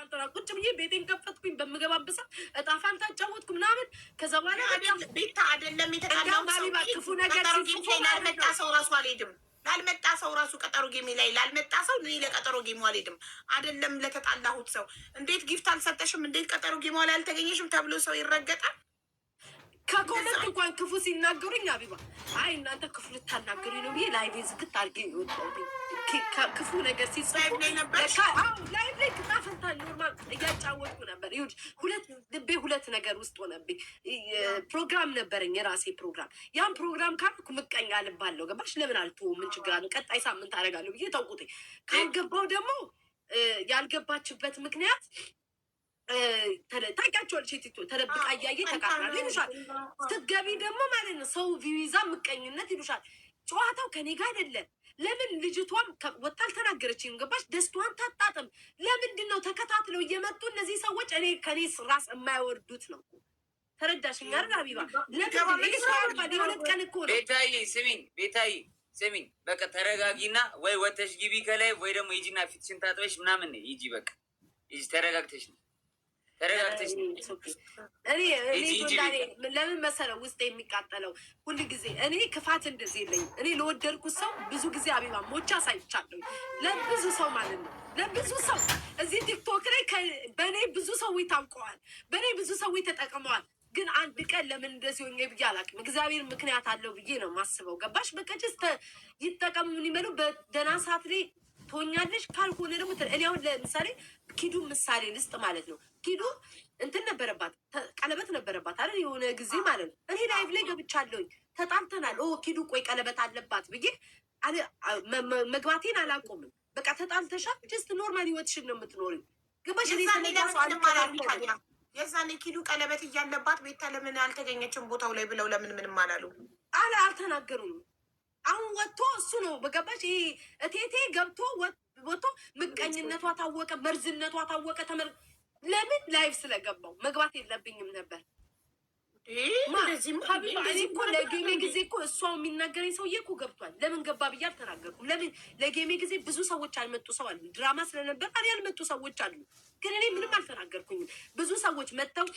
አልጠራ ቁጭ ብዬ ቤቴን ከፈትኩኝ በምገባበሳ እጣፋንታ ጫወትኩ ምናምን ከዛ በኋላ ቤታ አይደለም የተጣላው ክፉ ነገር ላልመጣ ሰው ራሱ አልሄድም። ላልመጣ ሰው ራሱ ቀጠሮ ጌሜ ላይ ላልመጣ ሰው እኔ ለቀጠሮ ጌሙ አልሄድም። አይደለም ለተጣላሁት ሰው እንዴት ጊፍት አልሰጠሽም፣ እንዴት ቀጠሮ ጌሟ ላይ አልተገኘሽም ተብሎ ሰው ይረገጣል። ከኮመንት እንኳን ክፉ ሲናገሩኝ አቢባ አይ እናንተ ክፉ ልታናገሩኝ ነው ብዬ ላይቭ ዝግት አድርጌ ይወጣሁት። ክፉ ነገር ሲጽፉ ላይቭ ላይ ቅጣፈንታ ኖርማል እያጫወትኩ ነበር። ይሁድ ሁለት ነገር ውስጥ ሆነብኝ። ፕሮግራም ነበረኝ የራሴ ፕሮግራም። ያን ፕሮግራም ካልኩ ምቀኛ ልባለሁ። ገባሽ? ለምን አልተውም? ምን ችግር አለው? ቀጣይ ሳምንት አደርጋለሁ ብዬ ተውኩት። ካልገባው ደግሞ ያልገባችበት ምክንያት ታውቂያቸዋለሽ። ሴቲቱ ተደብቃ እያየ ተቃጥራል ይሉሻል። ስትገቢ ደግሞ ማለት ነው ሰው ቪዛ ምቀኝነት ይሉሻል። ጨዋታው ከኔ ጋር አይደለም። ለምን ልጅቷም ወጣ አልተናገረችም? ገባሽ? ደስቷን ታጣጥም። ለምንድን ነው ተከታትለው እየመጡ እነዚህ ሰዎች እኔ ከኔ ራስ የማይወርዱት ነው? ተረዳሽኝ አይደል አቢባ? ለምን ቀን እኮ ነው። ቤታዬ ስሚኝ፣ ቤታዬ ስሚኝ፣ በቃ ተረጋጊና ወይ ወተሽ ግቢ ከላይ ወይ ደግሞ ሂጂና ፊትሽን ታጥበሽ ምናምን ሂጂ። በቃ ሂጂ፣ ተረጋግተሽ ነው ለምን መሰለው ውስጥ የሚቃጠለው ሁሉ ጊዜ እኔ ክፋት እንደዚህ የለኝም። እኔ ለወደድኩት ሰው ብዙ ጊዜ አቢባ ሞቻ ሳይቻለሁ ለብዙ ሰው ማለት ነው። ለብዙ ሰው እዚህ ቲክቶክ ላይ በእኔ ብዙ ሰዎች ታውቀዋል፣ በእኔ ብዙ ሰዎች ተጠቅመዋል። ግን አንድ ቀን ለምን እንደዚህ ሆኜ ብዬ አላውቅም። እግዚአብሔር ምክንያት አለው ብዬ ነው የማስበው። ገባሽ? በቃ ጀስት ይጠቀሙ ምን ይመሉ በደህና ሰዓት ላይ ትሆኛለሽ። ካልሆነ ደግሞ እኔ አሁን ለምሳሌ ኪዱ ምሳሌ ልስጥ ማለት ነው። ኪዱ እንትን ነበረባት፣ ቀለበት ነበረባት አይደል? የሆነ ጊዜ ማለት ነው። እኔ ላይቭ ላይ ገብቻለሁኝ። ተጣልተናል። ኪዱ ቆይ ቀለበት አለባት ብዬ መግባቴን አላቆምም። በቃ ተጣልተሻል፣ ጀስት ኖርማል ህይወትሽን ነው የምትኖሪ። ገባሽ? የዛኔ ኪዱ ቀለበት እያለባት ቤታ ለምን አልተገኘችም ቦታው ላይ ብለው ለምን ምንም አላሉ? አልተናገሩም። አሁን ወጥቶ እሱ ነው በገባች ይሄ እቴቴ ገብቶ ወጥቶ ምቀኝነቷ ታወቀ፣ መርዝነቷ ታወቀ። ለምን ላይቭ ስለገባው መግባት የለብኝም ነበር። እኔ እኮ ለጌሜ ጊዜ እኮ እሷ የሚናገረኝ ሰውዬ እኮ ገብቷል። ለምን ገባ ብዬ አልተናገርኩም። ለምን ለጌሜ ጊዜ ብዙ ሰዎች አልመጡ ሰው አሉ። ድራማ ስለነበር ያልመጡ ሰዎች አሉ። ግን እኔ ምንም አልተናገርኩኝም። ብዙ ሰዎች መጥተው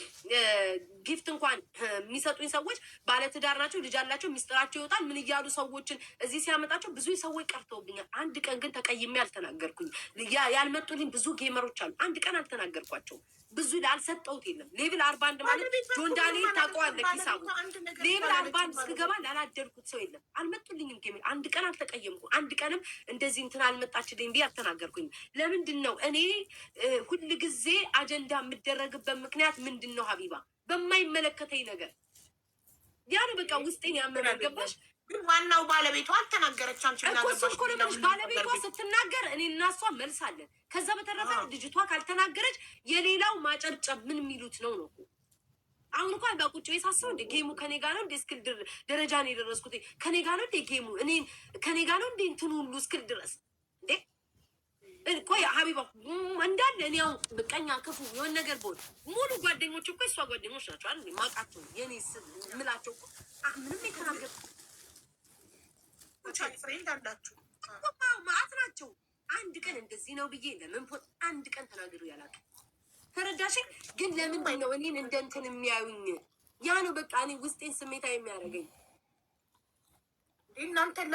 ጊፍት እንኳን የሚሰጡኝ ሰዎች ባለትዳር ናቸው፣ ልጅ አላቸው፣ ሚስጥራቸው ይወጣል ምን እያሉ ሰዎችን እዚህ ሲያመጣቸው ብዙ ሰዎች ቀርተውብኛል። አንድ ቀን ግን ተቀይሜ አልተናገርኩኝ። ያልመጡልኝ ብዙ ጌመሮች አሉ። አንድ ቀን አልተናገርኳቸውም። ብዙ ላልሰጠሁት የለም። ሌብል 41 ማለት ጆን ዳንኤል ታውቀዋለህ? ሂሳቡ ሌብል 41 እስክገባ ላላደርኩት ሰው የለም። አልመጡልኝም። ጌሜ አንድ ቀን አልተቀየምኩ። አንድ ቀንም እንደዚህ እንትን አልመጣችልኝ ብዬ አልተናገርኩኝም። ለምንድን ነው እኔ ሁል ጊዜ አጀንዳ የምደረግበት ምክንያት ምንድን ነው? ሀቢባ በማይመለከተኝ ነገር ያ ነው በቃ ውስጤን ያመናገባሽ። ግን ዋናው ባለቤቷ አልተናገረች። ባለቤቷ ስትናገር እኔ እና እሷ መልስ አለን። ከዛ በተረፈ ልጅቷ ካልተናገረች የሌላው ማጨብጨብ ምን የሚሉት ነው ነው። አሁን እንኳን በቁጭ ሳስበው እንደ ጌሙ ከኔ ጋር ነው እንደ እስክል ደረጃ ነው የደረስኩት። ከኔ ጋር ነው እንደ ጌሙ እኔ ከኔ ጋር ነው እንደ እንትን ሁሉ እስክል ድረስ እንዴ ቆይ ሀቢባ እንዳለ እኔ አሁን ብቀኛ ክፉ የሆነ ነገር ቦል ሙሉ ጓደኞች እኮ እሷ ጓደኞች ናቸው አይደል? ማቃቸው የኔ ምላቸው ምንም የተናገር ፍሬንድ አላችሁ ማአት ናቸው። አንድ ቀን እንደዚህ ነው ብዬ ለምን አንድ ቀን ተናግሩ ያላቀ ተረዳሽ? ግን ለምንድን ነው እኔን እንደ እንትን የሚያዩኝ? ያ ነው በቃ እኔ ውስጤን ስሜታ የሚያደርገኝ እናንተን